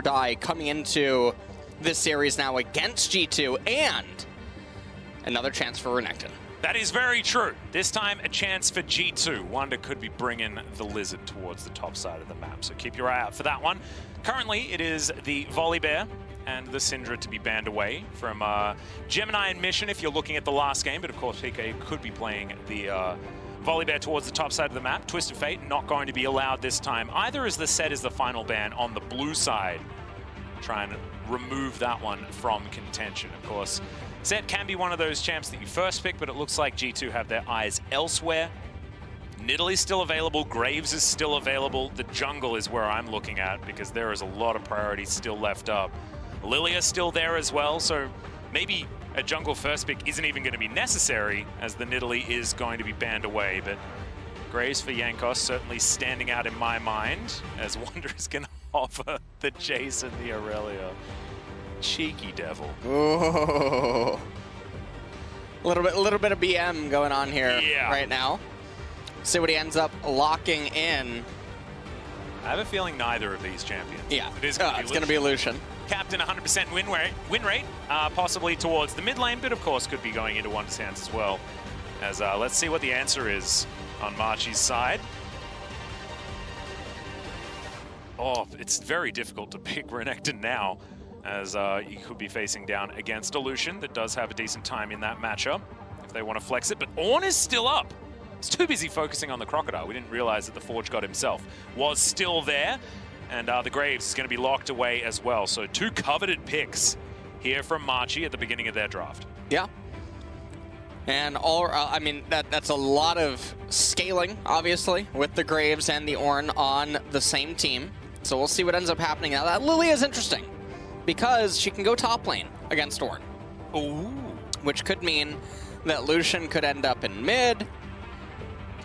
die coming into this series now against G2, and another chance for Renekton. That is very true. This time, a chance for G2. Wonder could be bringing the Lizard towards the top side of the map, so keep your eye out for that one. Currently, it is the Volibear and the Syndra to be banned away from Gemini and Mission if you're looking at the last game, but of course PK could be playing the Volibear towards the top side of the map. Twisted Fate not going to be allowed this time, either as the set is the final ban on the blue side. Try and remove that one from contention. Of course, Zed can be one of those champs that you first pick, but it looks like G2 have their eyes elsewhere. Nidalee's still available, Graves is still available. The jungle is where I'm looking at because there is a lot of priorities still left up. Lilia's still there as well, so maybe a jungle first pick isn't even going to be necessary as the Nidalee is going to be banned away, but Graves for Jankos certainly standing out in my mind as Wonder is going to offer the Jace and the Aurelia. Cheeky devil. Ooh. A little bit of BM going on here right now. See what he ends up locking in. I have a feeling neither of these champions. Yeah, it's going to be Lucian. Captain 100% win rate, possibly towards the mid lane, but of course could be going into Wonder's hands as well. As let's see what the answer is on Marchi's side. Oh, it's very difficult to pick Renekton now, as you could be facing down against a Lucian that does have a decent time in that matchup if they want to flex it, but Ornn is still up. He's too busy focusing on the Crocodile. We didn't realize that the Forge God himself was still there, and the Graves is going to be locked away as well. So two coveted picks here from Marchi at the beginning of their draft. Yeah. And I mean, that's a lot of scaling, obviously, with the Graves and the Ornn on the same team. So we'll see what ends up happening. Now, that Lilia is interesting because she can go top lane against Ornn. Ooh. Which could mean that Lucian could end up in mid.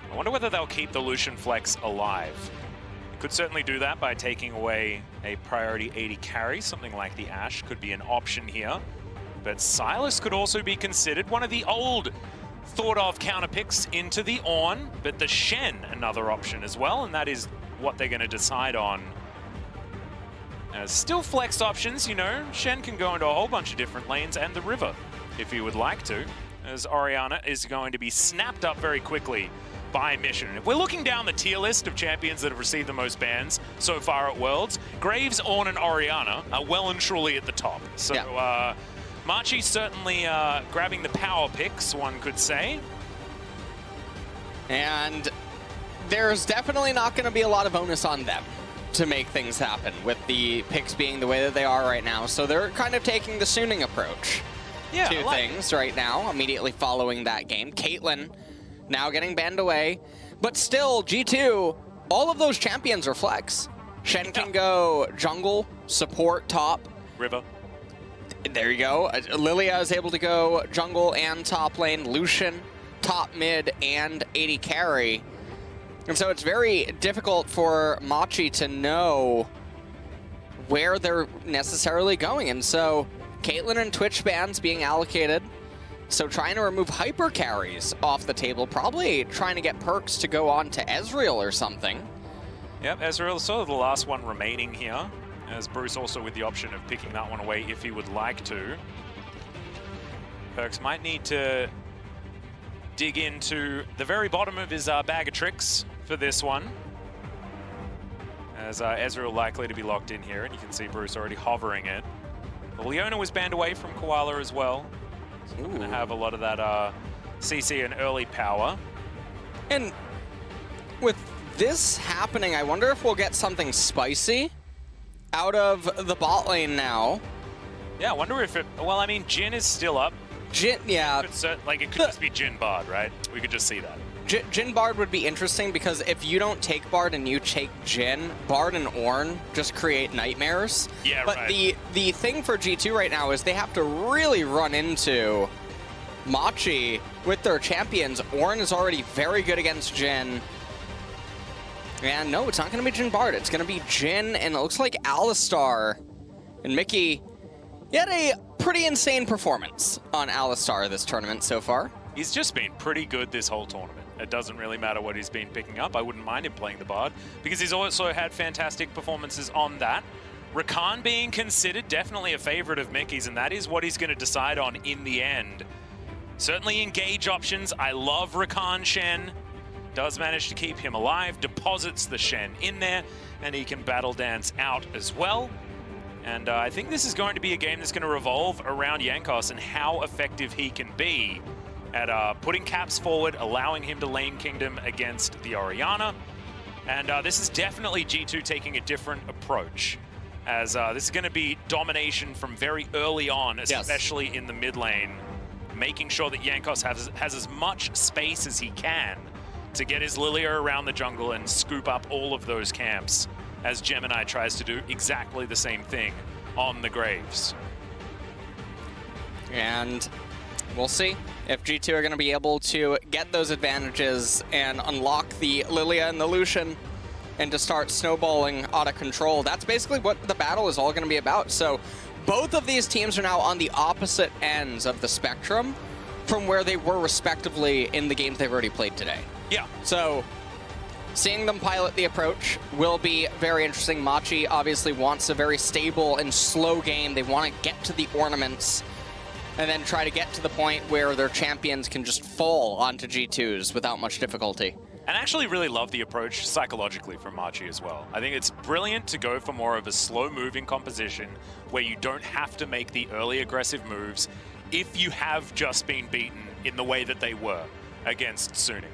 I wonder whether they'll keep the Lucian flex alive. Could certainly do that by taking away a priority 80 carry. Something like the Ashe could be an option here. But Sylas could also be considered one of the old thought-of counter picks into the Ornn, but the Shen another option as well, and that is what they're going to decide on. Still flex options, you know. Shen can go into a whole bunch of different lanes and the river if he would like to, as Orianna is going to be snapped up very quickly by Mission. If we're looking down the tier list of champions that have received the most bans so far at Worlds, Graves, Ornn, and Orianna are well and truly at the top. So Marchi certainly grabbing the power picks, one could say. And there's definitely not going to be a lot of onus on them to make things happen with the picks being the way that they are right now. So they're kind of taking the Suning approach to things right now, immediately following that game. Caitlyn now getting banned away, but still G2, all of those champions are flex. Shen can go jungle, support, top. River. There you go. Lilia is able to go jungle and top lane. Lucian, top mid, and 80 carry. And so it's very difficult for Marchi to know where they're necessarily going. And so Caitlyn and Twitch bans being allocated. So trying to remove hyper carries off the table, probably trying to get perks to go on to Ezreal or something. Yep, Ezreal is sort of the last one remaining here, as Bruce also with the option of picking that one away if he would like to. Perks might need to dig into the very bottom of his bag of tricks for this one, as Ezreal likely to be locked in here, and you can see Bruce already hovering it. Leona was banned away from Koala as well. So we're going to have a lot of that CC and early power. And with this happening, I wonder if we'll get something spicy out of the bot lane now. Yeah, I wonder if it... Well, I mean, Jhin is still up. Jhin, yeah. It could just be Jhin Bard, right? We could just see that. Jhin Bard would be interesting because if you don't take Bard and you take Jhin, Bard and Ornn just create nightmares. Yeah, but right. the thing for G2 right now is they have to really run into Marchi with their champions. Ornn is already very good against Jhin. And no, it's not going to be Jhin Bard. It's going to be Jhin, and it looks like Alistar and Mickey. He had a pretty insane performance on Alistar this tournament so far. He's just been pretty good this whole tournament. It doesn't really matter what he's been picking up. I wouldn't mind him playing the Bard, because he's also had fantastic performances on that. Rakan being considered definitely a favorite of Mickey's, and that is what he's going to decide on in the end. Certainly engage options. I love Rakan Shen. Does manage to keep him alive, deposits the Shen in there, and he can battle dance out as well. And I think this is going to be a game that's going to revolve around Jankos and how effective he can be at putting caps forward, allowing him to lane kingdom against the Orianna. And this is definitely G2 taking a different approach, as this is going to be domination from very early on, especially in the mid lane, making sure that Jankos has as much space as he can to get his Lilia around the jungle and scoop up all of those camps, as Gemini tries to do exactly the same thing on the Graves. And we'll see if G2 are going to be able to get those advantages and unlock the Lilia and the Lucian and to start snowballing out of control. That's basically what the battle is all going to be about. So both of these teams are now on the opposite ends of the spectrum from where they were respectively in the games they've already played today. Yeah. So seeing them pilot the approach will be very interesting. Machi obviously wants a very stable and slow game. They want to get to the ornaments and then try to get to the point where their champions can just fall onto G2s without much difficulty. And I actually really love the approach psychologically from Machi as well. I think it's brilliant to go for more of a slow-moving composition where you don't have to make the early aggressive moves if you have just been beaten in the way that they were against Suning.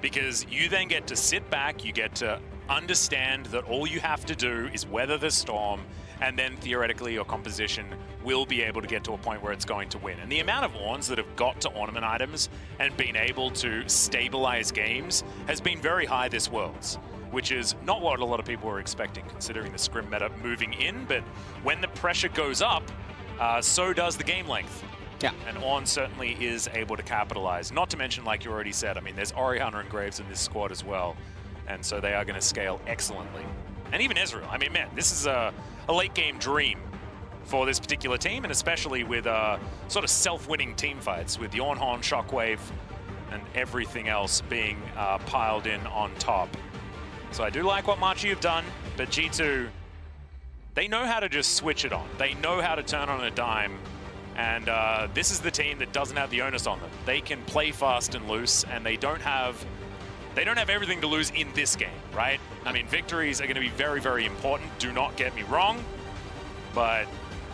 Because you then get to sit back, you get to understand that all you have to do is weather the storm, and then theoretically your composition will be able to get to a point where it's going to win. And the amount of Orns that have got to ornament items and been able to stabilize games has been very high this Worlds, which is not what a lot of people were expecting considering the scrim meta moving in, but when the pressure goes up, so does the game length. Yeah. And Ornn certainly is able to capitalize. Not to mention, like you already said, I mean, there's Orianna and Graves in this squad as well. And so they are going to scale excellently. And even Ezreal. I mean, man, this is a late game dream for this particular team, and especially with sort of self-winning team fights with Yornhorn, Shockwave, and everything else being piled in on top. So I do like what Machi have done, but G2, they know how to just switch it on. They know how to turn on a dime. And this is the team that doesn't have the onus on them. They can play fast and loose, and they don't have everything to lose in this game, right? I mean, victories are going to be very, very important. Do not get me wrong, but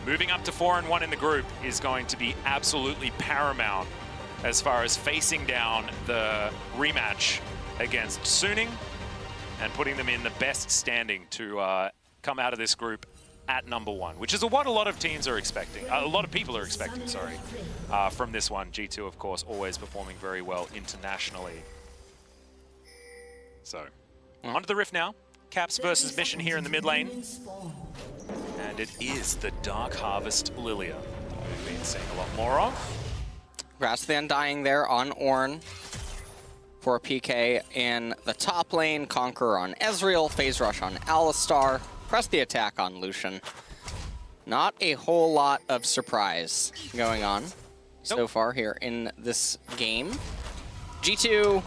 moving up to 4-1 in the group is going to be absolutely paramount as far as facing down the rematch against Suning and putting them in the best standing to come out of this group at #1, which is what a lot of teams are expecting. A lot of people are expecting, sorry, from this one. G2, of course, always performing very well internationally. So, onto the Rift now. Caps versus Mission here in the mid lane. And it is the Dark Harvest Lilia we've been seeing a lot more of. Grass the Undying there on Ornn for PK in the top lane. Conqueror on Ezreal. Phase Rush on Alistar. Press the attack on Lucian. Not a whole lot of surprise going on so far here in this game. G2,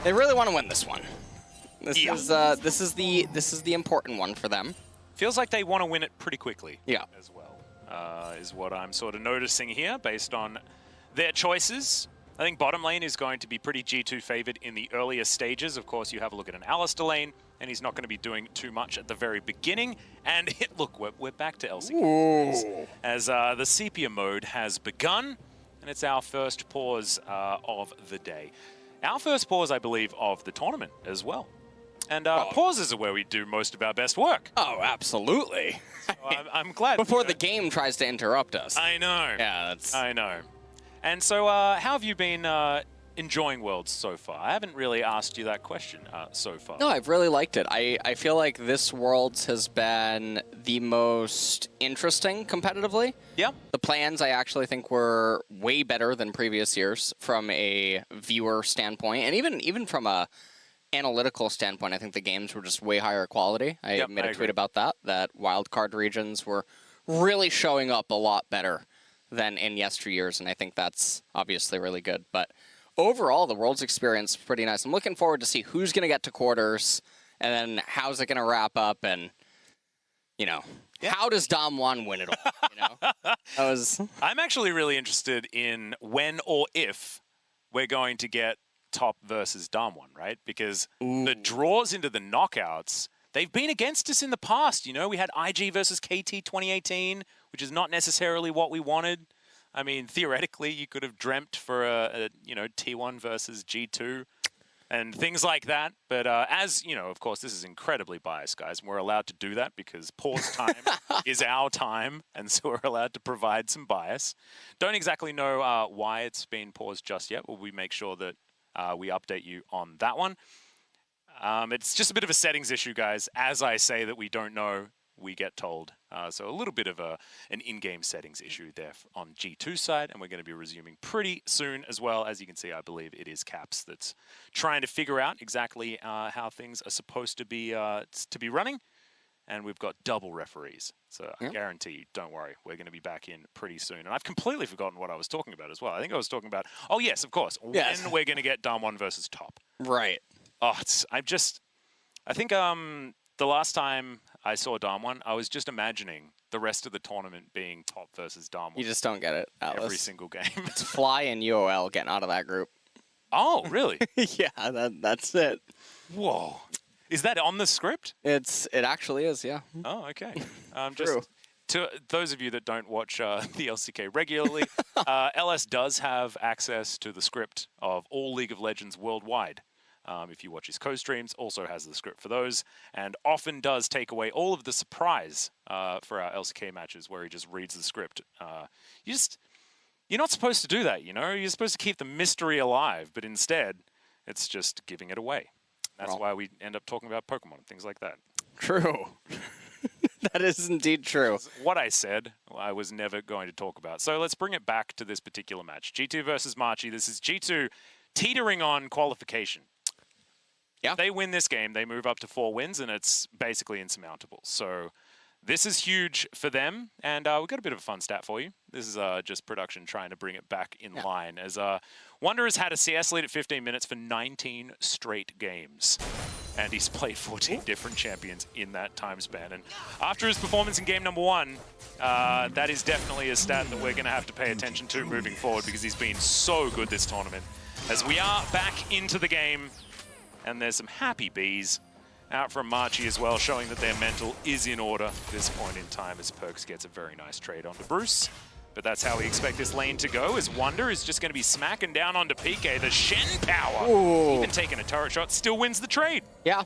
they really want to win this one. This is the important one for them. Feels like they want to win it pretty quickly. Yeah. As well, is what I'm sort of noticing here based on their choices. I think bottom lane is going to be pretty G2 favored in the earlier stages. Of course, you have a look at an Alistar lane, and he's not going to be doing too much at the very beginning. And look, we're back to LCK as the sepia mode has begun, and it's our first pause of the day. Our first pause, I believe, of the tournament as well. And pauses are where we do most of our best work. Oh, absolutely. So I'm glad. Before the game tries to interrupt us. I know. Yeah, that's... I know. And so how have you been enjoying Worlds so far? I haven't really asked you that question so far. No, I've really liked it. I feel like this Worlds has been the most interesting competitively. Yeah. The plans I actually think were way better than previous years from a viewer standpoint, and even from a analytical standpoint. I think the games were just way higher quality. I made a tweet about that wildcard regions were really showing up a lot better than in yesteryears, and I think that's obviously really good. But overall, the Worlds experience is pretty nice. I'm looking forward to see who's going to get to quarters, and then how's it going to wrap up, and you know, how does Dom1 win it all? You know, that was. I'm actually really interested in when or if we're going to get top versus Dom1, right? Because the draws into the knockouts, they've been against us in the past. You know, we had IG versus KT 2018, which is not necessarily what we wanted. I mean, theoretically, you could have dreamt for a you know, T1 versus G2 and things like that. But as, you know, of course, this is incredibly biased, guys. And we're allowed to do that because pause time is our time. And so we're allowed to provide some bias. Don't exactly know why it's been paused just yet. Will we make sure that we update you on that one? It's just a bit of a settings issue, guys. As I say that we don't know, we get told. So a little bit of an in-game settings issue there on G2 side, and we're going to be resuming pretty soon as well. As you can see, I believe it is Caps that's trying to figure out exactly how things are supposed to be running, and we've got double referees. So I guarantee you, don't worry, we're going to be back in pretty soon. And I've completely forgotten what I was talking about as well. I think I was talking about, oh yes, of course, when we're going to get Dom1 versus top. Right. Oh, I think the last time I saw Dom1, I was just imagining the rest of the tournament being top versus Dom1. You just don't get it, Atlas. Every single game. It's Fly and UOL getting out of that group. Oh, really? Yeah, that's it. Whoa. Is that on the script? It actually is, yeah. Oh, okay. True. To those of you that don't watch the LCK regularly, LS does have access to the script of all League of Legends worldwide. If you watch his co-streams, also has the script for those, and often does take away all of the surprise for our LCK matches where he just reads the script. You're not supposed to do that, you know? You're supposed to keep the mystery alive, but instead, it's just giving it away. That's why we end up talking about Pokemon and things like that. True. That is indeed true. What I said, I was never going to talk about. So let's bring it back to this particular match. G2 versus Marchi. This is G2 teetering on qualification. Yeah. If they win this game, they move up to 4 wins, and it's basically insurmountable. So this is huge for them, and we've got a bit of a fun stat for you. This is just production trying to bring it back in line, as Wunder has had a CS lead at 15 minutes for 19 straight games, and he's played 14 different champions in that time span. And after his performance in game number 1, that is definitely a stat that we're going to have to pay attention to moving forward, because he's been so good this tournament. As we are back into the game, and there's some happy bees out from Marchi as well, showing that their mental is in order at this point in time, as Perks gets a very nice trade onto Bruce. But that's how we expect this lane to go, as Wunder is just going to be smacking down onto PK. The Shen power, even taking a turret shot, still wins the trade. Yeah,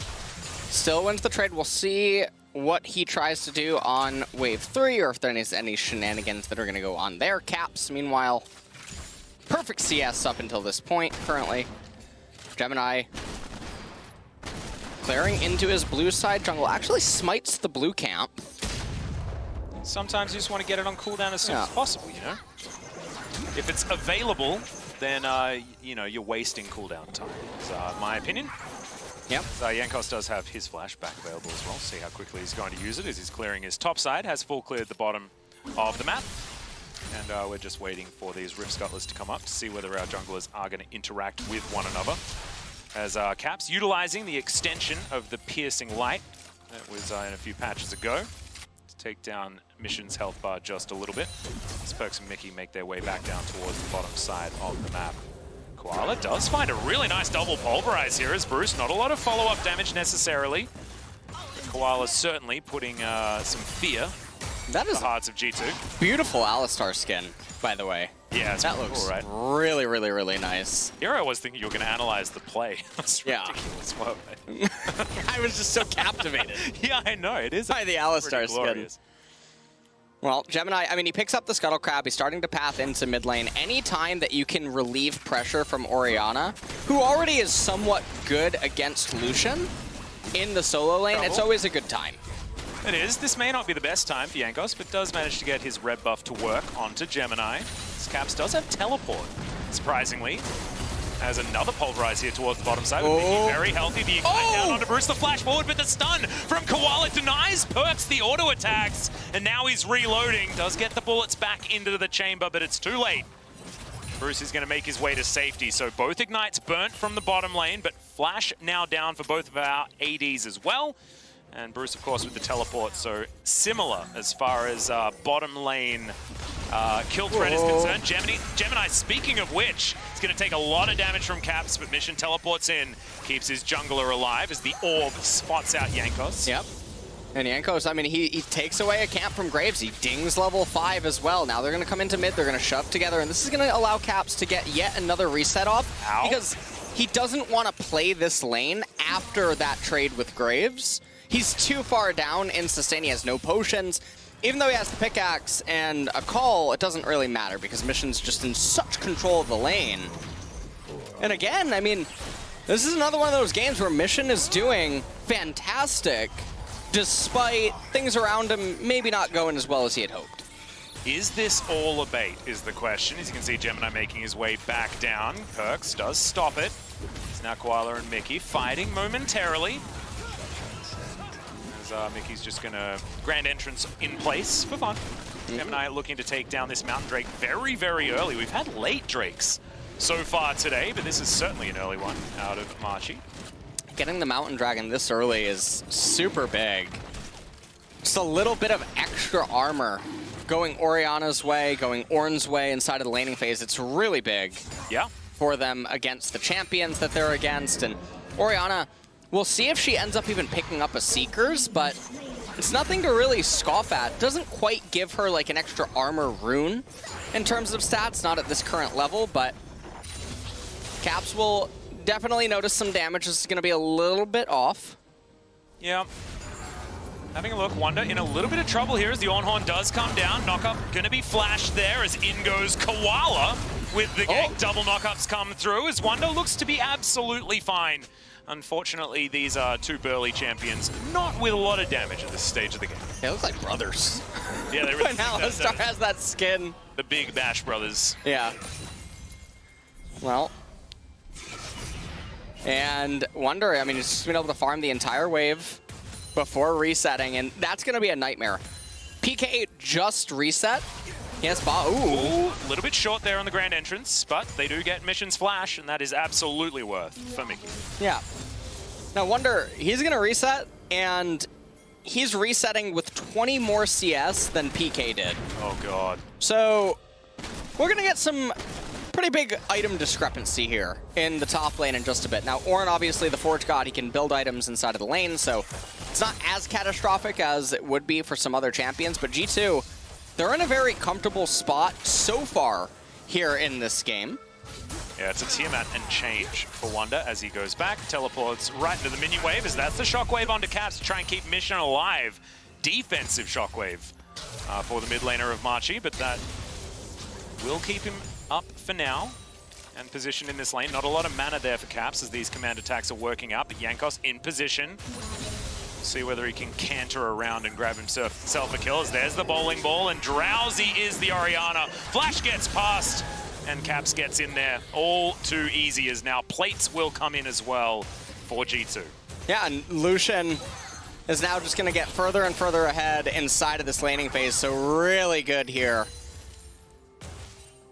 still wins the trade. We'll see what he tries to do on wave 3, or if there is any shenanigans that are going to go on there. Caps, meanwhile, perfect CS up until this point currently. Gemini clearing into his blue side. Jungle actually smites the blue camp. Sometimes you just want to get it on cooldown as soon as possible, you know? If it's available, then, you know, you're wasting cooldown time, is my opinion. Yep. Jankos does have his flash back available as well. See how quickly he's going to use it as he's clearing his top side. Has full cleared the bottom of the map. And we're just waiting for these Rift Scuttlers to come up to see whether our junglers are going to interact with one another. As Caps utilizing the extension of the Piercing Light that was in a few patches ago to take down Mission's health bar just a little bit. As Perks and Mickey make their way back down towards the bottom side of the map. Koala does find a really nice double pulverize here as Bruce. Not a lot of follow-up damage necessarily. But Koala certainly putting some fear in the hearts of G2. Beautiful Alistar skin, by the way. Yeah, that looks cool, right? Really, really, really nice. Here I was thinking you were going to analyze the play. That's ridiculous. Whoa. I was just so captivated. Yeah, I know. It is by the Alistar skin. Well, Gemini, I mean, he picks up the Scuttle Crab. He's starting to path into mid lane. Any time that you can relieve pressure from Orianna, who already is somewhat good against Lucian in the solo lane, it's always a good time. It is. This may not be the best time for Jankos, but does manage to get his red buff to work onto Gemini. This Caps does have teleport, surprisingly. Has another pulverize here towards the bottom side. Very healthy. The ignite down onto Bruce, the flash forward, but the stun from Koala denies Perks the auto attacks. And now he's reloading. Does get the bullets back into the chamber, but it's too late. Bruce is going to make his way to safety. So both ignites burnt from the bottom lane, but flash now down for both of our ADs as well. And Bruce, of course, with the teleport, so similar as far as bottom lane kill threat is concerned. Gemini, speaking of which, is going to take a lot of damage from Caps, but Mission teleports in, keeps his jungler alive as the orb spots out Jankos. Yep. And Jankos, I mean, he takes away a camp from Graves. He dings level 5 as well. Now they're going to come into mid, they're going to shove together, and this is going to allow Caps to get yet another reset off. Ow. Because he doesn't want to play this lane after that trade with Graves. He's too far down in sustain. He has no potions. Even though he has the pickaxe and a call, it doesn't really matter because Mission's just in such control of the lane. And again, I mean, this is another one of those games where Mission is doing fantastic despite things around him maybe not going as well as he had hoped. Is this all a bait is the question. As you can see, Gemini making his way back down. Perks does stop it. It's now Koala and Mickey fighting momentarily. Mickey's just going to grand entrance in place for fun. Gemini looking to take down this Mountain Drake very, very early. We've had late Drakes so far today, but this is certainly an early one out of Marchi. Getting the Mountain Dragon this early is super big. Just a little bit of extra armor going Oriana's way, going Ornn's way inside of the laning phase. It's really big for them against the champions that they're against. And Oriana, we'll see if she ends up even picking up a Seekers, but it's nothing to really scoff at. Doesn't quite give her like an extra armor rune in terms of stats, not at this current level, but Caps will definitely notice some damage. This is going to be a little bit off. Yeah. Having a look, Wonder in a little bit of trouble here as the Ornhorn does come down. Knockup going to be flashed there as in goes Koala with the gank. Double knockups come through as Wonder looks to be absolutely fine. Unfortunately, these are two burly champions, not with a lot of damage at this stage of the game. They look like brothers. Yeah, they really now Alistar has that skin. The big Bash brothers. Yeah. Well. And Wonder, I mean, he's just been able to farm the entire wave before resetting, and that's going to be a nightmare. PK just reset. Yes, ooh. A little bit short there on the grand entrance, but they do get Mission's flash, and that is absolutely worth for Mickey. Yeah. Now, Wonder, he's going to reset, and he's resetting with 20 more CS than PK did. Oh, God. So we're going to get some pretty big item discrepancy here in the top lane in just a bit. Now, Ornn, obviously the Forge God, he can build items inside of the lane, so it's not as catastrophic as it would be for some other champions, but G2, they're in a very comfortable spot so far here in this game. Yeah, it's a Tiamat and change for Wonder as he goes back, teleports right into the minion wave, as that's the shockwave onto Caps to try and keep Mission alive. Defensive shockwave for the mid laner of Marchi, but that will keep him up for now and positioned in this lane. Not a lot of mana there for Caps as these command attacks are working out, but Jankos in position. See whether he can canter around and grab himself a kill. As there's the bowling ball, and Drowsy is the Oriana. Flash gets past, and Caps gets in there. All too easy as now plates will come in as well for G2. Yeah, and Lucian is now just going to get further and further ahead inside of this laning phase, so really good here.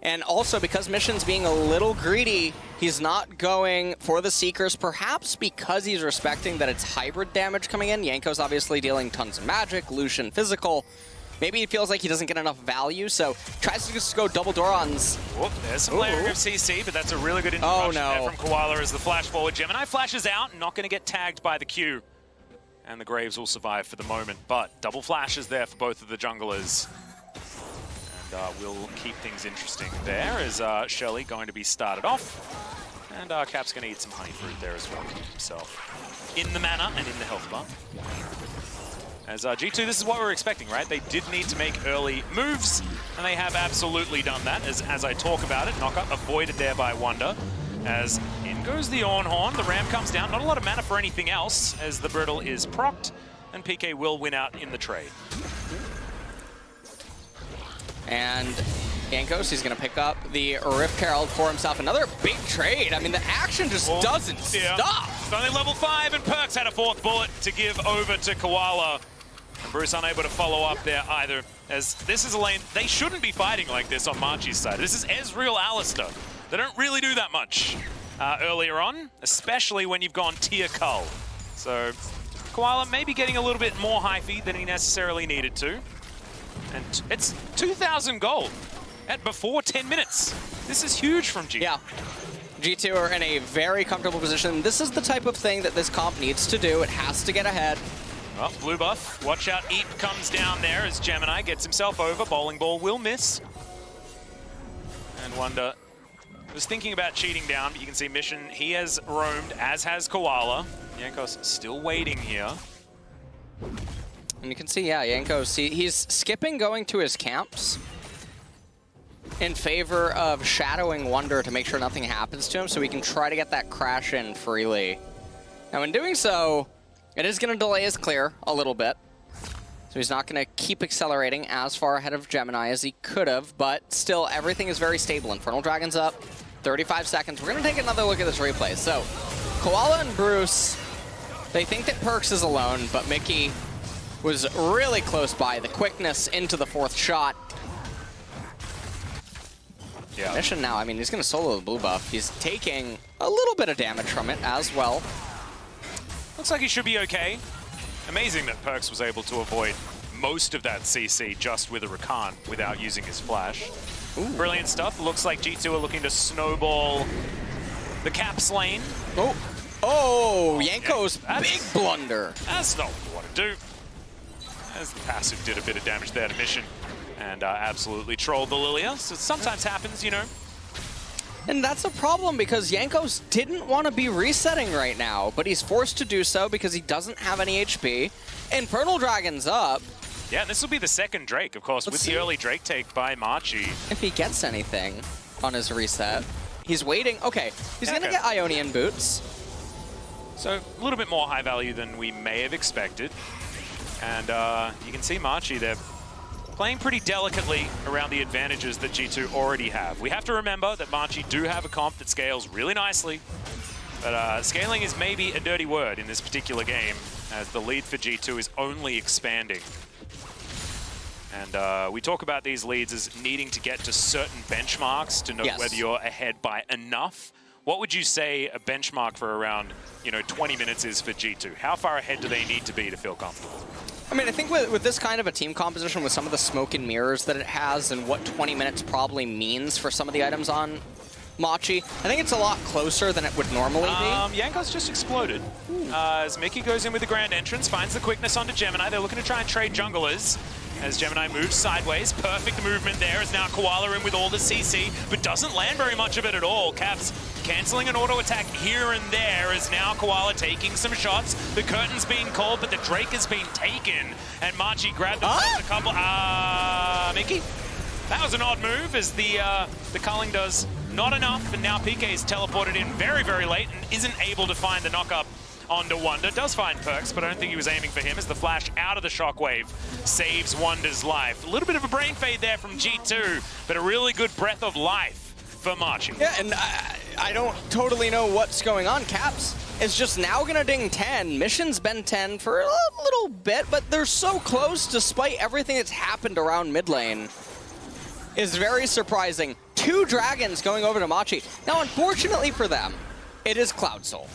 And also, because Mission's being a little greedy, he's not going for the Seekers, perhaps because he's respecting that it's hybrid damage coming in. Jankos obviously dealing tons of magic, Lucian physical. Maybe he feels like he doesn't get enough value, so tries to just go double Dorons. Oh, there's some layering of CC, but that's a really good introduction there from Koala as the flash forward. Gemini flashes out, not going to get tagged by the Q. And the Graves will survive for the moment, but double flashes there for both of the junglers. We'll keep things interesting there as Shirley going to be started off. And Cap's going to eat some honey fruit there as well, keep himself in the mana and in the health bar. As G2, this is what we're expecting, right? They did need to make early moves, and they have absolutely done that. As I talk about it, knockup avoided there by Wonder. As in goes the Ornhorn, the Ram comes down. Not a lot of mana for anything else, as the Brittle is procced, and PK will win out in the trade. And Jankos, he's going to pick up the Rift Herald for himself. Another big trade. I mean, the action just doesn't stop. It's only level 5, and Perks had a 4th bullet to give over to Koala. And Bruce unable to follow up there either, as this is a lane they shouldn't be fighting like this on Marchi's side. This is Ezreal Alistar. They don't really do that much earlier on, especially when you've gone tier Cull. So Koala maybe getting a little bit more hyphy than he necessarily needed to. And it's 2,000 gold at before 10 minutes. This is huge from G2. Yeah. G2 are in a very comfortable position. This is the type of thing that this comp needs to do. It has to get ahead. Well, blue buff. Watch out. Eep comes down there as Gemini gets himself over. Bowling ball will miss. And Wonder was thinking about cheating down, but you can see Mission, he has roamed, as has Koala. Jankos still waiting here. And you can see, yeah, Jankos, he's skipping going to his camps in favor of shadowing Wonder to make sure nothing happens to him so he can try to get that crash in freely. Now in doing so, it is going to delay his clear a little bit. So he's not going to keep accelerating as far ahead of Gemini as he could have, but still everything is very stable. Infernal Dragon's up, 35 seconds. We're going to take another look at this replay. So Koala and Bruce, they think that Perks is alone, but Mickey was really close by. The quickness into the fourth shot. Yeah. Mission now, I mean, he's going to solo the blue buff. He's taking a little bit of damage from it as well. Looks like he should be okay. Amazing that Perks was able to avoid most of that CC just with a Rakan without using his flash. Ooh. Brilliant stuff. Looks like G2 are looking to snowball the Caps lane. Oh, Jankos, yeah, big blunder. That's not what you want to do. As the passive did a bit of damage there to Mission and absolutely trolled the Lilia. So it sometimes happens, you know. And that's a problem because Jankos didn't want to be resetting right now, but he's forced to do so because he doesn't have any HP. Infernal Dragon's up. Yeah, this will be the second Drake, of course, with the early Drake take by Machi. If he gets anything on his reset. He's waiting. Okay, he's going to get Ionian boots. So a little bit more high value than we may have expected. And you can see Machi there playing pretty delicately around the advantages that G2 already have. We have to remember that Machi do have a comp that scales really nicely, but scaling is maybe a dirty word in this particular game, as the lead for G2 is only expanding. And we talk about these leads as needing to get to certain benchmarks to know whether you're ahead by enough. What would you say a benchmark for around, 20 minutes is for G2? How far ahead do they need to be to feel comfortable? I mean, I think with this kind of a team composition, with some of the smoke and mirrors that it has and what 20 minutes probably means for some of the items on Machi, I think it's a lot closer than it would normally be. Jankos just exploded. As Mickey goes in with the grand entrance, finds the quickness onto Gemini. They're looking to try and trade junglers. As Gemini moves sideways, perfect movement there as now Koala in with all the CC, but doesn't land very much of it at all. Caps canceling an auto attack here and there as now Koala taking some shots. The curtain's being called, but the Drake has been taken, and Machi grabbed a couple. Mickey? That was an odd move as the culling does not enough, and now PK is teleported in very, very late and isn't able to find the knock-up onto Wonder. Does find Perks, but I don't think he was aiming for him as the flash out of the shockwave saves Wonder's life. A little bit of a brain fade there from G2, but a really good breath of life for Machi. Yeah, and I don't totally know what's going on. Caps is just now gonna ding 10. Mission's been 10 for a little bit, but they're so close despite everything that's happened around mid lane. Is very surprising. 2 dragons going over to Machi. Now, unfortunately for them, it is Cloud Soul.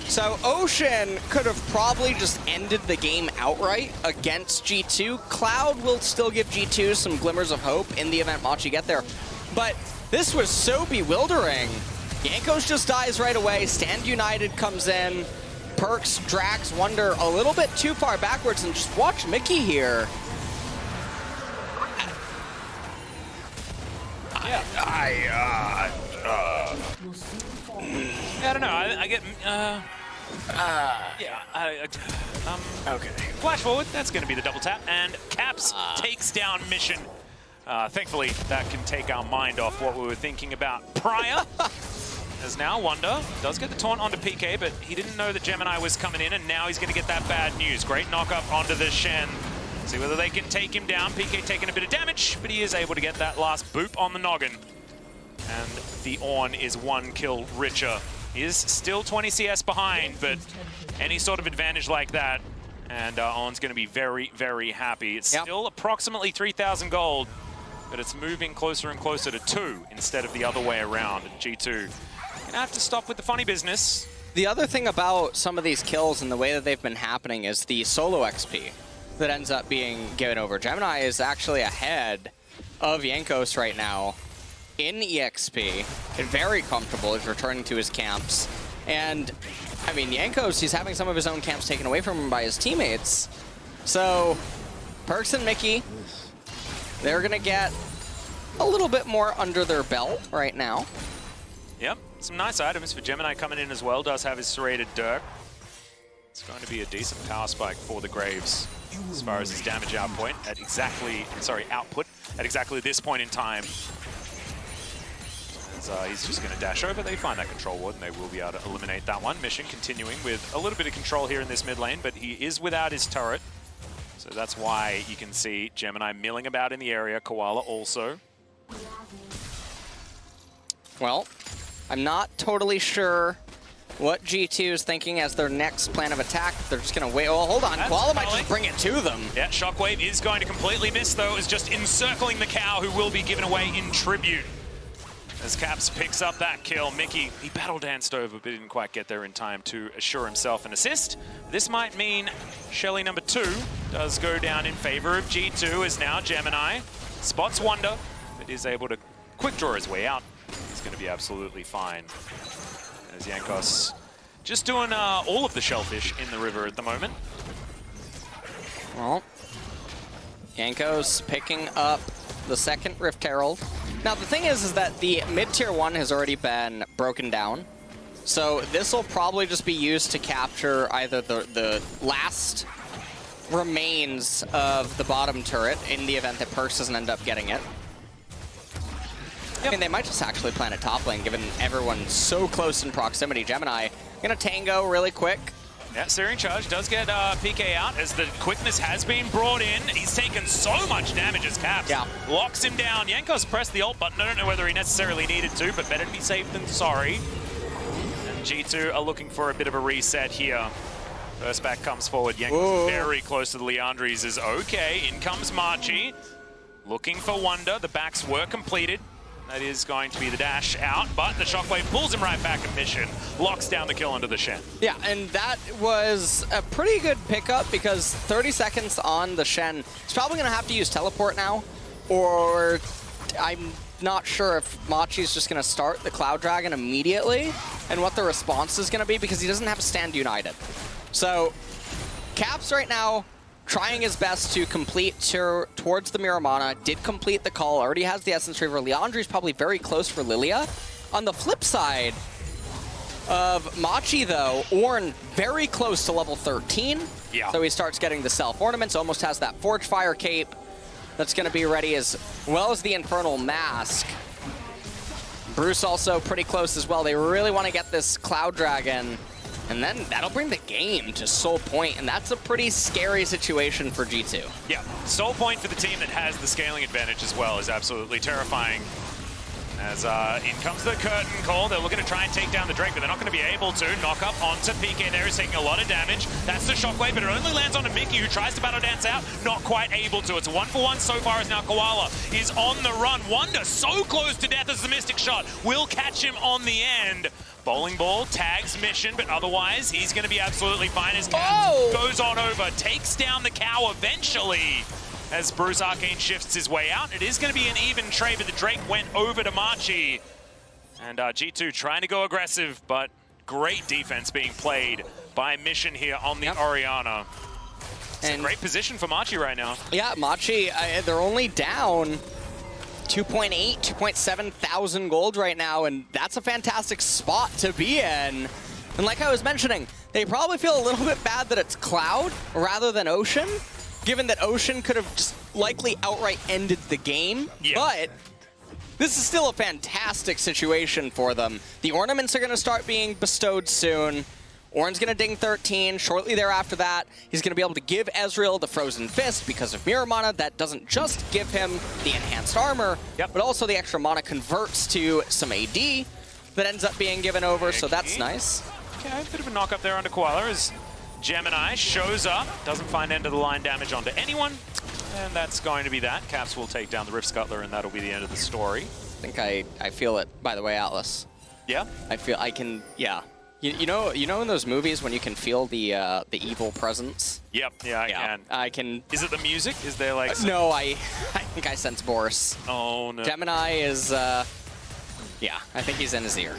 So Ocean could have probably just ended the game outright against G2. Cloud will still give G2 some glimmers of hope in the event Machi get there. But this was so bewildering. Jankos just dies right away. Stand United comes in. Perks drags Wonder a little bit too far backwards, and just watch Mickey here. I don't know. I get. Okay. Flash forward. That's going to be the double tap, and Caps takes down Mission. Thankfully, that can take our mind off what we were thinking about prior. As now Wonder does get the taunt onto PK, but he didn't know that Gemini was coming in, and now he's going to get that bad news. Great knock-up onto the Shen. See whether they can take him down. PK taking a bit of damage, but he is able to get that last boop on the noggin. And the Ornn is 1 kill richer. He is still 20 CS behind, but any sort of advantage like that, and Ornn's going to be very, very happy. It's still approximately 3,000 gold, but it's moving closer and closer to 2 instead of the other way around. And G2 gonna have to stop with the funny business. the other thing about some of these kills and the way that they've been happening is the solo XP that ends up being given over. Gemini is actually ahead of Jankos right now in EXP, and very comfortable. He's returning to his camps. And, I mean, Jankos, he's having some of his own camps taken away from him by his teammates. So, Perkz and Mickey, they're going to get a little bit more under their belt right now. Yep, some nice items for Gemini coming in as well. Does have his serrated dirt. It's going to be a decent power spike for the Graves as far as his damage output at exactly this point in time. As, he's just going to dash over. They find that control ward, and they will be able to eliminate that one. Mission continuing with a little bit of control here in this mid lane, but he is without his turret. So that's why you can see Gemini milling about in the area. Koala also. Well, I'm not totally sure what G2 is thinking as their next plan of attack. They're just going to wait. Oh, hold on. Koala might just bring it to them. Yeah, Shockwave is going to completely miss, though. Is just encircling the cow, who will be given away in tribute. As Caps picks up that kill, Mickey, he battle danced over, but didn't quite get there in time to assure himself an assist. This might mean Shelly number 2 does go down in favor of G2, as now Gemini spots Wonder, but is able to quick draw his way out. He's going to be absolutely fine. As Jankos just doing all of the shellfish in the river at the moment. Well, Jankos picking up the second Rift Herald. Now the thing is that the mid-tier 1 has already been broken down. So this will probably just be used to capture either the last remains of the bottom turret in the event that Perkz doesn't end up getting it. Yep. I mean, they might just actually plan a top lane, given everyone's so close in proximity. Gemini gonna tango really quick. Yeah, Searing Charge does get PK out as the quickness has been brought in. He's taken so much damage as Caps. Yeah. Locks him down. Jankos pressed the ult button. I don't know whether he necessarily needed to, but better to be safe than sorry. And G2 are looking for a bit of a reset here. First back comes forward. Jankos very close to the Leandries. Is okay. In comes Marchi. Looking for Wonder. The backs were completed. That is going to be the dash out, but the Shockwave pulls him right back at Mission, locks down the kill under the Shen. Yeah, and that was a pretty good pickup because 30 seconds on the Shen. He's probably going to have to use teleport now, or I'm not sure if Machi's just going to start the Cloud Dragon immediately and what the response is going to be because he doesn't have a stand united. So, Caps right now trying his best to complete towards the Miramana, did complete the call, already has the Essence Reaver. Leandri's probably very close for Lilia. On the flip side of Machi, though, Ornn very close to level 13. Yeah. So he starts getting the self-ornaments, almost has that Forge Fire cape that's going to be ready, as well as the Infernal Mask. Bruce also pretty close as well. They really want to get this Cloud Dragon, and then that'll bring the game to Soul Point, and that's a pretty scary situation for G2. Yeah, Soul Point for the team that has the scaling advantage as well is absolutely terrifying. As in comes the curtain call, they're looking to try and take down the Drake, but they're not going to be able to. Knock up onto PK there, is taking a lot of damage. That's the Shockwave, but it only lands onto Mickey, who tries to battle dance out, not quite able to. It's a 1-for-1 so far, as now Koala is on the run. Wonder so close to death as the Mystic Shot will catch him on the end. Bowling Ball tags Mission, but otherwise he's going to be absolutely fine as Cat goes on over, takes down the cow eventually. As Bruce Arcane shifts his way out, it is going to be an even trade, but the Drake went over to Marchi. And G2 trying to go aggressive, but great defense being played by Mission here on the Orianna. It's a great position for Marchi right now. Yeah, Marchi, they're only down 2.8, 2.7 thousand gold right now, and that's a fantastic spot to be in. And like I was mentioning, they probably feel a little bit bad that it's Cloud rather than Ocean, given that Ocean could have just likely outright ended the game. Yeah. But this is still a fantastic situation for them. The ornaments are going to start being bestowed soon. Ornn's going to ding 13. Shortly thereafter that, he's going to be able to give Ezreal the Frozen Fist because of Mirror Mana. That doesn't just give him the enhanced armor, but also the extra mana converts to some AD that ends up being given over, so that's nice. Okay, a bit of a knock up there under Koala as Gemini shows up, doesn't find end of the line damage onto anyone, and that's going to be that. Caps will take down the Rift Scuttler, and that'll be the end of the story. I think I feel it, by the way, Atlas. Yeah? I can, yeah. You know in those movies when you can feel the evil presence? Yep, yeah, I can. I can. Is it the music? Is there like... some... No, I think I sense Boris. Oh, no. Gemini is, yeah, I think he's in his ear.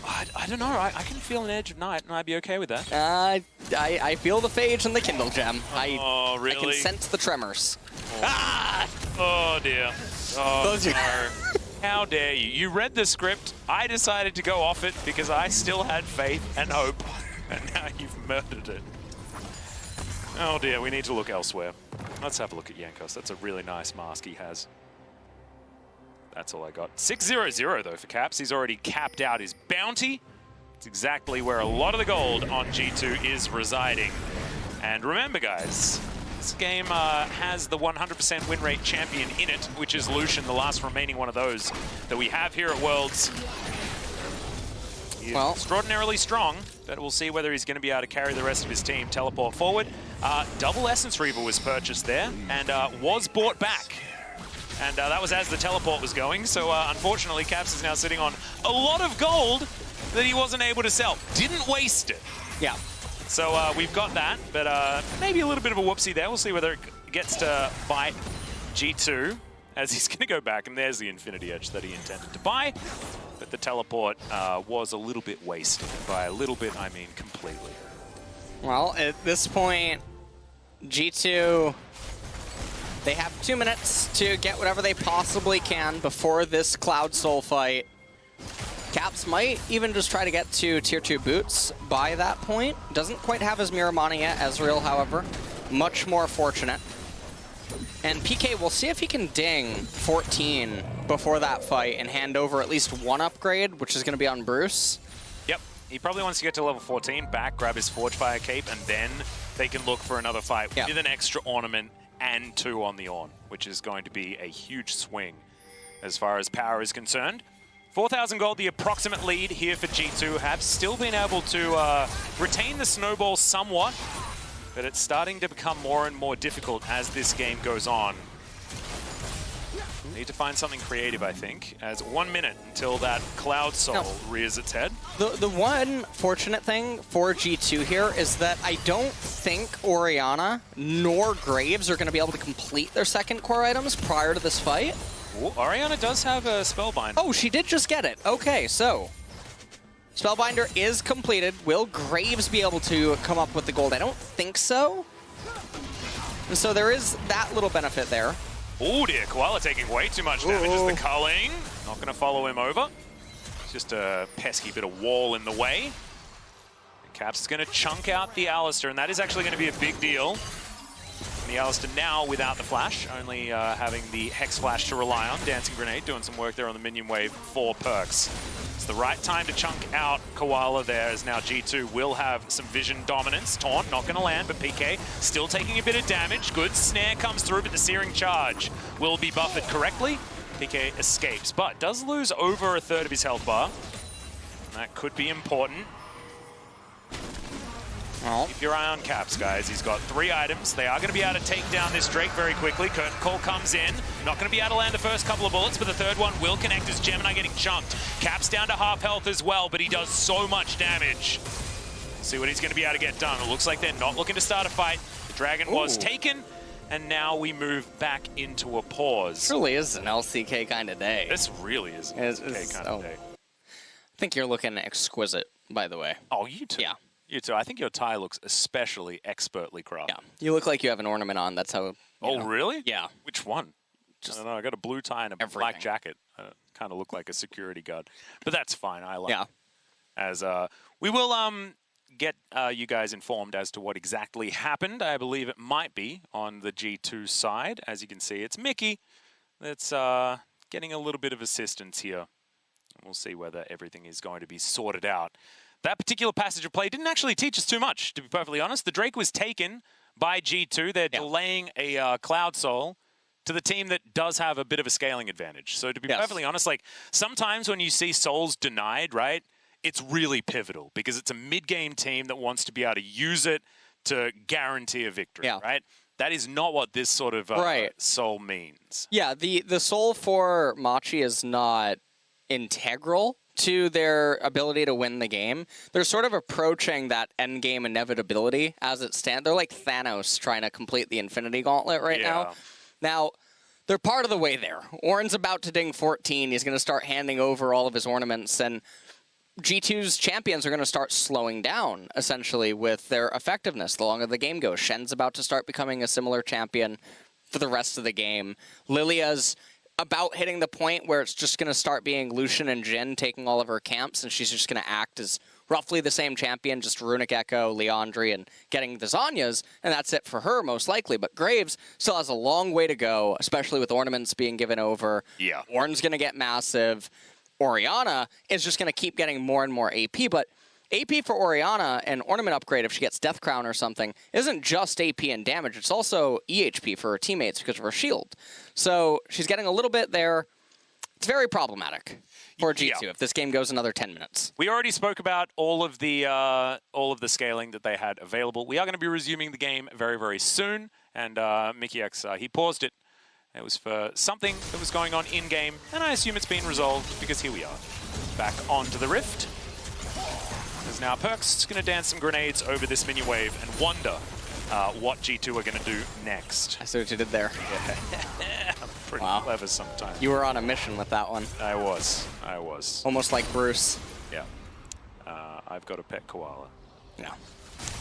I don't know. I can feel an edge of night, and I'd be okay with that. I feel the phage and the Kindle Gem. Oh, really? I can sense the tremors. Oh, Ah! oh dear. Oh, Those are- no. How dare you? You read the script. I decided to go off it because I still had faith and hope, and now you've murdered it. Oh dear, we need to look elsewhere. Let's have a look at Yankos. That's a really nice mask he has. That's all I got. 6-0-0 though for Caps. He's already capped out his bounty. It's exactly where a lot of the gold on G2 is residing. And remember guys, this game has the 100% win rate champion in it, which is Lucian, the last remaining one of those that we have here at Worlds. He is extraordinarily strong, but we'll see whether he's going to be able to carry the rest of his team. Teleport forward. Double Essence Reaver was purchased there and was bought back. And that was as the teleport was going. So unfortunately, Caps is now sitting on a lot of gold that he wasn't able to sell. Didn't waste it. Yeah. So we've got that, but maybe a little bit of a whoopsie there. We'll see whether it gets to bite G2 as he's going to go back. And there's the Infinity Edge that he intended to buy. But the teleport was a little bit wasted. By a little bit, I mean completely. Well, at this point, G2, they have 2 minutes to get whatever they possibly can before this Cloud Soul fight. Caps might even just try to get to Tier 2 boots by that point. Doesn't quite have his Miramani yet. Ezreal, however, much more fortunate. And PK, we'll see if he can ding 14 before that fight and hand over at least one upgrade, which is going to be on Bruce. Yep, he probably wants to get to level 14, back, grab his Forgefire Cape, and then they can look for another fight with an extra ornament and 2 on the Ornn, which is going to be a huge swing as far as power is concerned. 4,000 gold, the approximate lead here for G2, have still been able to retain the snowball somewhat, but it's starting to become more and more difficult as this game goes on. Need to find something creative, I think, as 1 minute until that Cloud Soul rears its head. The one fortunate thing for G2 here is that I don't think Orianna nor Graves are going to be able to complete their second core items prior to this fight. Ooh, Orianna does have a Spellbind. Oh, she did just get it. Okay, so Spellbinder is completed. Will Graves be able to come up with the gold? I don't think so. And so there is that little benefit there. Oh dear, Koala taking way too much damage as the culling. Not going to follow him over. It's just a pesky bit of wall in the way. And Caps is going to chunk out the Alistar, and that is actually going to be a big deal. And the Alistar now without the flash, only having the Hex Flash to rely on. Dancing Grenade doing some work there on the minion wave for perks. It's the right time to chunk out Koala there, as now G2 will have some vision dominance. Taunt not going to land, but PK still taking a bit of damage. Good snare comes through, but the Searing Charge will be buffered correctly. PK escapes, but does lose over a third of his health bar. And that could be important. Keep your eye on Caps, guys. He's got 3 items. They are going to be able to take down this Drake very quickly. Curtain Call comes in. Not going to be able to land the first couple of bullets, but the third one will connect as Gemini getting chunked. Caps down to half health as well, but he does so much damage. See what he's going to be able to get done. It looks like they're not looking to start a fight. The Dragon was taken, and now we move back into a pause. It really is an LCK kind of day. This really is an LCK kind of day. I think you're looking exquisite, by the way. Oh, you too. Yeah. You too. I think your tie looks especially expertly crafted. Yeah. You look like you have an ornament on. That's how... Oh, really? Yeah. Which one? I don't know. I got a blue tie and a black jacket. Kind of look like a security guard. But that's fine. I like it. As we will get you guys informed as to what exactly happened. I believe it might be on the G2 side. As you can see, it's Mickey that's getting a little bit of assistance here. We'll see whether everything is going to be sorted out. That particular passage of play didn't actually teach us too much, to be perfectly honest. The Drake was taken by G2. They're delaying a Cloud Soul to the team that does have a bit of a scaling advantage. So to be perfectly honest, like sometimes when you see Souls denied, right, it's really pivotal because it's a mid-game team that wants to be able to use it to guarantee a victory, right? That is not what this sort of Soul means. Yeah, the Soul for Machi is not integral to their ability to win the game. They're sort of approaching that endgame inevitability as it stands. They're like Thanos trying to complete the Infinity Gauntlet right now. Now, they're part of the way there. Orin's about to ding 14. He's going to start handing over all of his ornaments, and G2's champions are going to start slowing down, essentially, with their effectiveness the longer the game goes. Shen's about to start becoming a similar champion for the rest of the game. Lilia's about hitting the point where it's just going to start being Lucian and Jhin taking all of her camps, and she's just going to act as roughly the same champion, just Runic Echo, Leandri, and getting the Zhonyas, and that's it for her, most likely. But Graves still has a long way to go, especially with ornaments being given over. Yeah. Ornn's going to get massive. Orianna is just going to keep getting more and more AP, but AP for Orianna, an ornament upgrade if she gets Death Crown or something, isn't just AP and damage, it's also EHP for her teammates because of her shield. So she's getting a little bit there. It's very problematic for G2 if this game goes another 10 minutes. We already spoke about all of the scaling that they had available. We are going to be resuming the game very, very soon, and MCX, he paused it. It was for something that was going on in-game, and I assume it's been resolved because here we are. Back onto the Rift. As now Perkz is going to dance some grenades over this mini wave and wonder what G2 are going to do next. I see what you did there. Yeah. I'm pretty clever sometimes. You were on a mission with that one. I was. Almost like Bruce. Yeah. I've got a pet koala. No.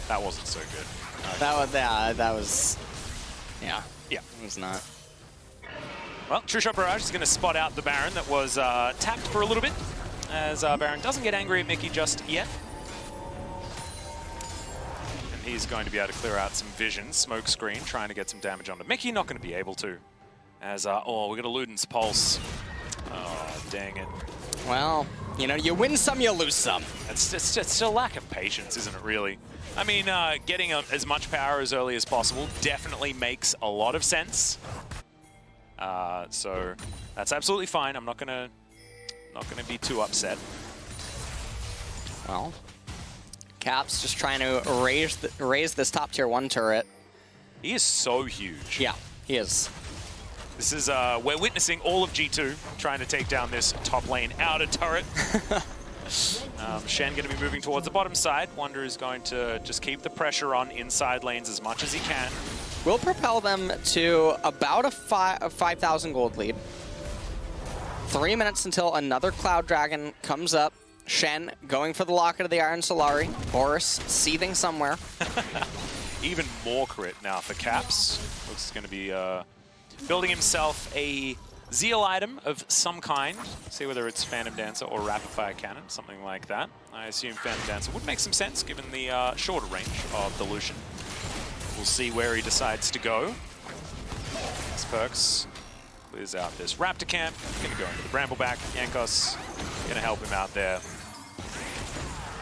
That wasn't so good. That was... Yeah. Yeah. It was not. Well, True Shot Barrage is going to spot out the Baron that was tapped for a little bit, as Baron doesn't get angry at Mickey just yet. And he's going to be able to clear out some vision, smoke screen, trying to get some damage onto Mickey. Not going to be able to, as, oh, we got a Luden's Pulse. Oh, dang it. Well, you know, you win some, you lose some. It's a lack of patience, isn't it, really? I mean, getting as much power as early as possible definitely makes a lot of sense. So that's absolutely fine. I'm not gonna be too upset. Well, Cap's just trying to raise this top tier 1 turret. He is so huge. Yeah, he is. This is we're witnessing all of G2 trying to take down this top lane outer turret. Shen going to be moving towards the bottom side. Wunder is going to just keep the pressure on inside lanes as much as he can. Will propel them to about a 5,000 gold lead. 3 minutes until another Cloud Dragon comes up. Shen going for the Locket of the Iron Solari. Boris seething somewhere. Even more crit now for Caps. Looks going to be building himself a Zeal item of some kind. See whether it's Phantom Dancer or Rapid Fire Cannon, something like that. I assume Phantom Dancer would make some sense given the shorter range of the Lucian. We'll see where he decides to go. This Perkz clears out this Raptor camp. Gonna go into the Brambleback. Yankos gonna help him out there.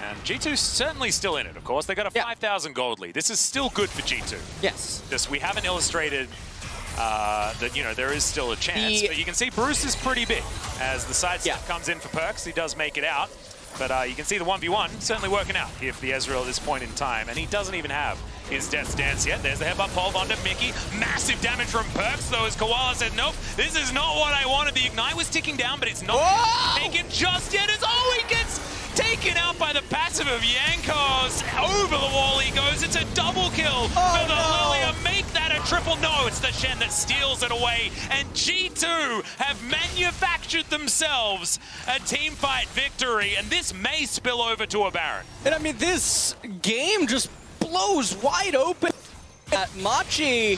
And G2's certainly still in it, of course. They got a 5,000 gold lead. This is still good for G2. Yes. Just we haven't illustrated that, you know, there is still a chance. But you can see Bruce is pretty big. As the sidestep comes in for Perkz, he does make it out. But you can see the 1v1 certainly working out here for the Ezreal at this point in time. And he doesn't even have his Death's Dance yet. There's the headbutt pole onto Mickey. Massive damage from Perkz, though, as Koala said, nope, this is not what I wanted. The Ignite was ticking down, but it's not taken just yet. As he gets taken out by the passive of Yankos. Over the wall he goes. It's a double kill for the Lilia. Make that a triple. No, it's the Shen that steals it away. And G2 have manufactured themselves a teamfight victory. And this may spill over to a Baron. And I mean, this game just blows wide open. Machi,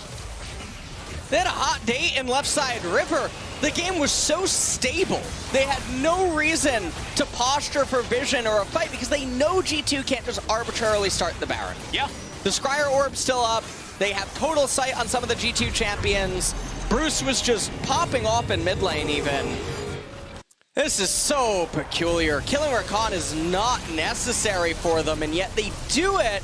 they had a hot date in left side river. The game was so stable. They had no reason to posture for vision or a fight because they know G2 can't just arbitrarily start the Baron. Yeah. The Scryer Orb's still up. They have total sight on some of the G2 champions. Bruce was just popping off in mid lane even. This is so peculiar. Killing Rakan is not necessary for them, and yet they do it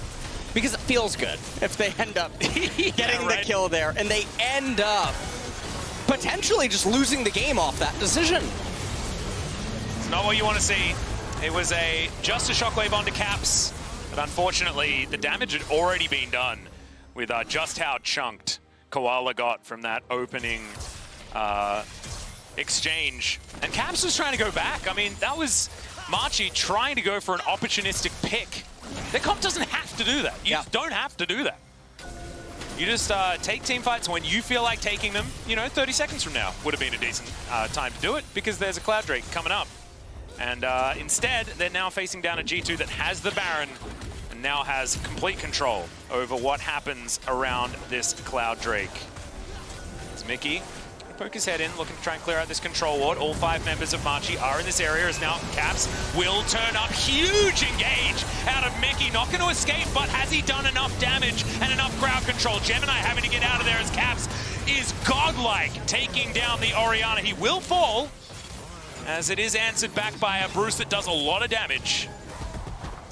because it feels good if they end up getting the kill there, and they end up potentially just losing the game off that decision. It's not what you want to see. It was just a shockwave onto Caps, but unfortunately the damage had already been done with just how chunked Koala got from that opening exchange. And Caps was trying to go back. I mean, that was Machi trying to go for an opportunistic pick. Their comp doesn't have to do that. You just don't have to do that. You just take team fights when you feel like taking them. You know, 30 seconds from now would have been a decent time to do it because there's a Cloud Drake coming up. And instead, they're now facing down a G2 that has the Baron and now has complete control over what happens around this Cloud Drake. It's Mickey. Poke his head in, looking to try and clear out this control ward. All 5 members of Machi are in this area as now Caps will turn up. Huge engage out of Mickey. Not going to escape, but has he done enough damage and enough crowd control? Gemini having to get out of there as Caps is godlike, taking down the Orianna. He will fall, as it is answered back by a Bruce that does a lot of damage.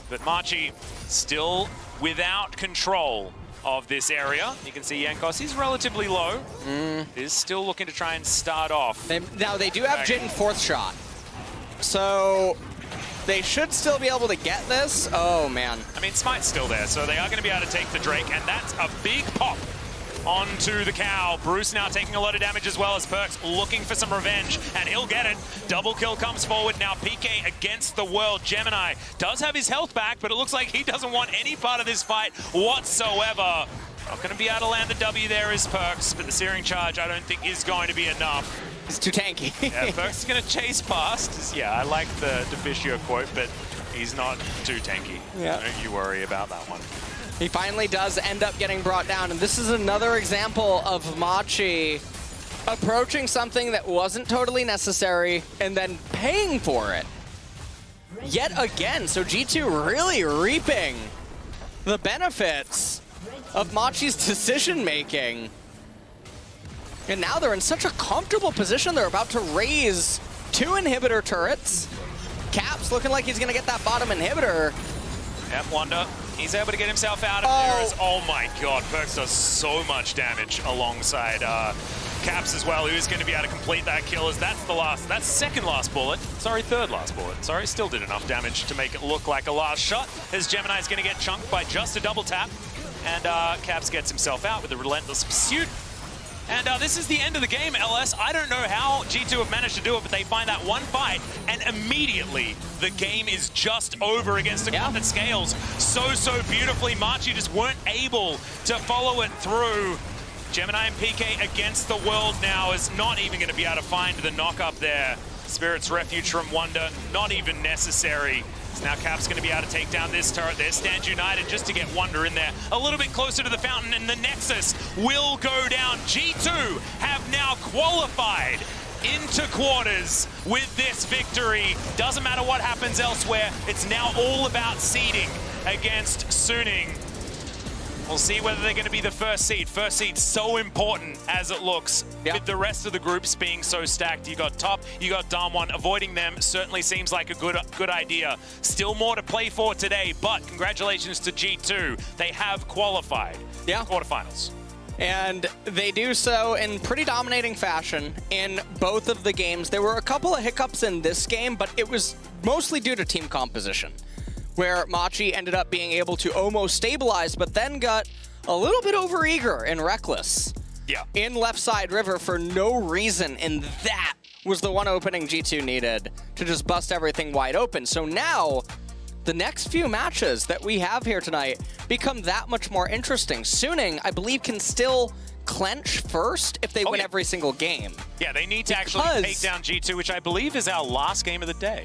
But Machi still without control of this area. You can see Yankos, he's relatively low. Is still looking to try and start off. Now they do have Jin 4th shot, so they should still be able to get this. Oh man. I mean, Smite's still there, so they are going to be able to take the Drake, and that's a big pop onto the cow. Bruce now taking a lot of damage as well as Perks looking for some revenge, and he'll get it. Double kill comes forward. Now PK against the world. Gemini does have his health back, but it looks like he doesn't want any part of this fight whatsoever. Not going to be able to land the W there is Perks, but the Searing Charge I don't think is going to be enough. He's too tanky. Yeah, Perks is going to chase past. Yeah, I like the Deficio quote, but he's not too tanky. Yeah. Don't you worry about that one. He finally does end up getting brought down, and this is another example of Machi approaching something that wasn't totally necessary and then paying for it yet again. So G2 really reaping the benefits of Machi's decision-making. And now they're in such a comfortable position. They're about to raise 2 inhibitor turrets. Caps looking like he's going to get that bottom inhibitor. Yep, Wanda. He's able to get himself out of there. Oh my god, Perks does so much damage alongside Caps as well, who's going to be able to complete that kill as that's second last bullet. Sorry, third last bullet. Sorry, still did enough damage to make it look like a last shot, as Gemini's going to get chunked by just a double tap. And Caps gets himself out with a relentless pursuit. And this is the end of the game, LS. I don't know how G2 have managed to do it, but they find that one fight, and immediately the game is just over against a comp that scales so beautifully. Machi just weren't able to follow it through. Gemini and PK against the world now is not even going to be able to find the knock up there. Spirit's Refuge from Wonder, not even necessary. So now Cap's going to be able to take down this turret there. Stand united just to get Wonder in there. A little bit closer to the fountain, and the Nexus will go down. G2 have now qualified into quarters with this victory. Doesn't matter what happens elsewhere. It's now all about seeding against Suning. We'll see whether they're going to be the first seed. First seed so important as it looks, with the rest of the groups being so stacked. You got top, you got Damwon. Avoiding them certainly seems like a good idea. Still more to play for today, but congratulations to G2. They have qualified for quarterfinals. And they do so in pretty dominating fashion in both of the games. There were a couple of hiccups in this game, but it was mostly due to team composition, where Machi ended up being able to almost stabilize, but then got a little bit overeager and reckless in left side river for no reason, and that was the one opening G2 needed to just bust everything wide open. So now, the next few matches that we have here tonight become that much more interesting. Suning, I believe, can still clench first if they win every single game. Yeah, they need to actually take down G2, which I believe is our last game of the day.